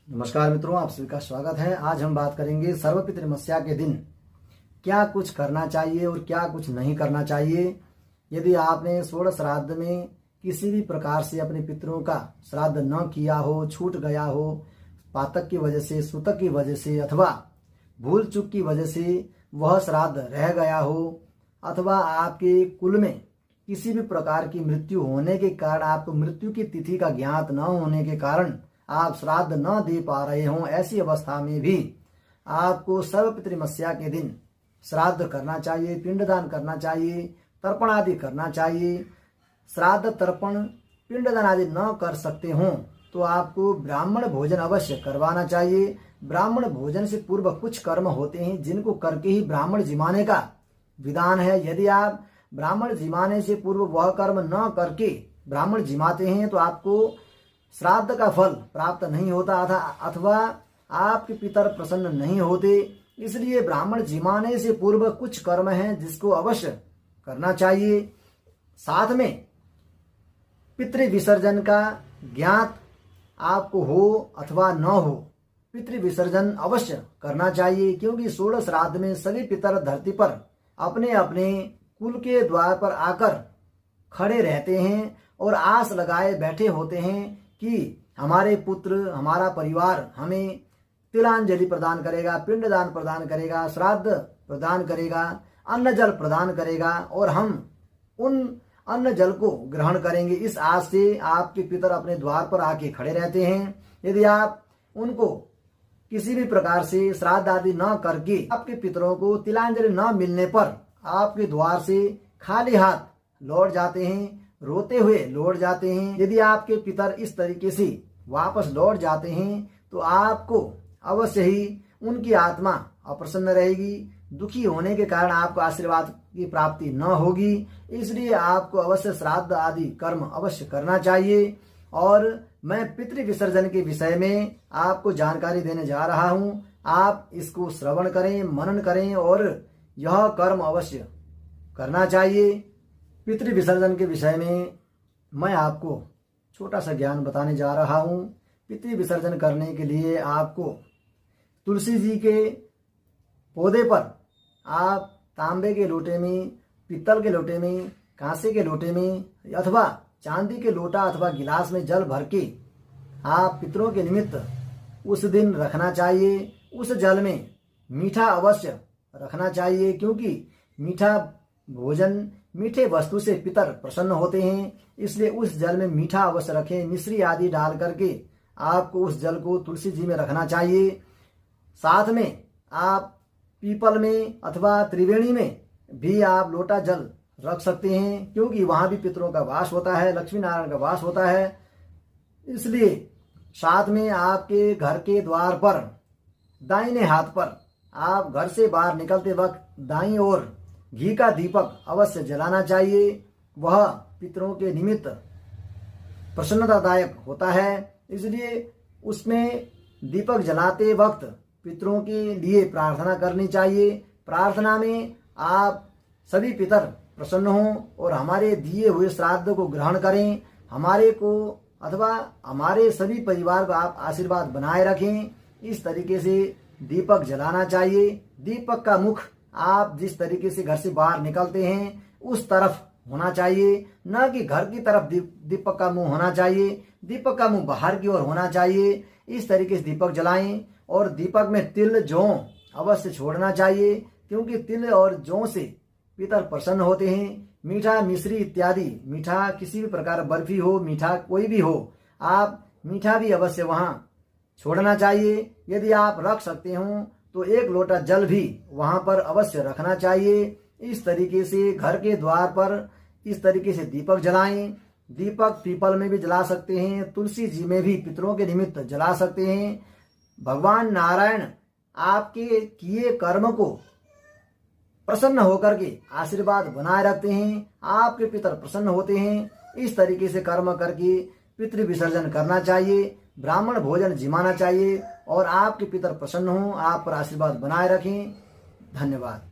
नमस्कार मित्रों, आप सभी का स्वागत है। आज हम बात करेंगे सर्वपितृमस्या के दिन क्या कुछ करना चाहिए और क्या कुछ नहीं करना चाहिए। यदि आपने षोडश श्राद्ध में किसी भी प्रकार से अपने पितरों का श्राद्ध न किया हो, छूट गया हो, पातक की वजह से, सूतक की वजह से अथवा भूल चूक की वजह से वह श्राद्ध रह गया हो, अथवा आपके कुल में किसी भी प्रकार की मृत्यु होने के कारण, आपको मृत्यु की तिथि का ज्ञात न होने के कारण आप श्राद्ध न दे पा रहे हों, ऐसी अवस्था में भी आपको सर्वपितृमस्या के दिन श्राद्ध करना चाहिए, पिंडदान करना चाहिए, तर्पण आदि करना चाहिए। श्राद्ध, तर्पण, पिंडदान आदि न कर सकते हों तो आपको ब्राह्मण भोजन अवश्य करवाना चाहिए। ब्राह्मण भोजन से पूर्व कुछ कर्म होते हैं जिनको करके ही ब्राह्मण जिमाने का विधान है। यदि आप ब्राह्मण जिमाने से पूर्व वह कर्म न करके ब्राह्मण जिमाते हैं तो आपको श्राद्ध का फल प्राप्त नहीं होता अथवा आपके पितर प्रसन्न नहीं होते। इसलिए ब्राह्मण जिमाने से पूर्व कुछ कर्म हैं जिसको अवश्य करना चाहिए। साथ में पितृ विसर्जन का ज्ञात आपको हो अथवा न हो, पितृ विसर्जन अवश्य करना चाहिए, क्योंकि षोडश श्राद्ध में सभी पितर धरती पर अपने अपने कुल के द्वार पर आकर खड़े रहते हैं और आस लगाए बैठे होते हैं कि हमारे पुत्र, हमारा परिवार हमें तिलांजलि प्रदान करेगा, पिंडदान प्रदान करेगा, श्राद्ध प्रदान करेगा, अन्न जल प्रदान करेगा और हम उन अन्न जल को ग्रहण करेंगे। इस आस से आपके पितर अपने द्वार पर आके खड़े रहते हैं। यदि आप उनको किसी भी प्रकार से श्राद्ध आदि न करके आपके पितरों को तिलांजलि न मिलने पर आपके द्वार से खाली हाथ लौट जाते हैं, रोते हुए लौट जाते हैं, यदि आपके पितर इस तरीके से वापस लौट जाते हैं तो आपको अवश्य ही उनकी आत्मा अप्रसन्न रहेगी। दुखी होने के कारण आपको आशीर्वाद की प्राप्ति न होगी। इसलिए आपको अवश्य श्राद्ध आदि कर्म अवश्य करना चाहिए। और मैं पितृ विसर्जन के विषय में आपको जानकारी देने जा रहा हूं। आप इसको श्रवण करें, मनन करें और यह कर्म अवश्य करना चाहिए। पितृ विसर्जन के विषय में मैं आपको छोटा सा ज्ञान बताने जा रहा हूँ। पितृ विसर्जन करने के लिए आपको तुलसी जी के पौधे पर आप तांबे के लोटे में, पीतल के लोटे में, कांसे के लोटे में अथवा चांदी के लोटा अथवा गिलास में जल भर के आप पितरों के निमित्त उस दिन रखना चाहिए। उस जल में मीठा अवश्य रखना चाहिए, क्योंकि मीठा भोजन, मीठे वस्तु से पितर प्रसन्न होते हैं। इसलिए उस जल में मीठा अवश्य रखें। मिश्री आदि डाल करके आपको उस जल को तुलसी जी में रखना चाहिए। साथ में आप पीपल में अथवा त्रिवेणी में भी आप लोटा जल रख सकते हैं, क्योंकि वहां भी पितरों का वास होता है, लक्ष्मी नारायण का वास होता है। इसलिए साथ में आपके घर के द्वार पर दाहिने हाथ पर आप घर से बाहर निकलते वक्त दाईं ओर घी का दीपक अवश्य जलाना चाहिए। वह पितरों के निमित्त प्रसन्नतादायक होता है। इसलिए उसमें दीपक जलाते वक्त पितरों के लिए प्रार्थना करनी चाहिए। प्रार्थना में आप सभी पितर प्रसन्न हों और हमारे दिए हुए श्राद्ध को ग्रहण करें, हमारे को अथवा हमारे सभी परिवार को आप आशीर्वाद बनाए रखें। इस तरीके से दीपक जलाना चाहिए। दीपक का मुख आप जिस तरीके से घर से बाहर निकलते हैं उस तरफ होना चाहिए, न कि घर की तरफ दीपक का मुंह होना चाहिए। दीपक का मुंह बाहर की ओर होना चाहिए। इस तरीके से दीपक जलाएं और दीपक में तिल, जौ अवश्य छोड़ना चाहिए, क्योंकि तिल और जौ से पितर प्रसन्न होते हैं। मीठा, मिश्री इत्यादि, मीठा किसी भी प्रकार, बर्फी हो, मीठा कोई भी हो, आप मीठा भी अवश्य वहां छोड़ना चाहिए। यदि आप रख सकते हो तो एक लोटा जल भी वहां पर अवश्य रखना चाहिए। इस तरीके से घर के द्वार पर इस तरीके से दीपक जलाएं। दीपक पीपल में भी जला सकते हैं, तुलसी जी में भी पितरों के निमित्त जला सकते हैं। भगवान नारायण आपके किए कर्म को प्रसन्न होकर के आशीर्वाद बनाए रखते हैं, आपके पितर प्रसन्न होते हैं। इस तरीके से कर्म करके पितृ विसर्जन करना चाहिए, ब्राह्मण भोजन जिमाना चाहिए और आपके पितर प्रसन्न हों, आप पर आशीर्वाद बनाए रखें। धन्यवाद।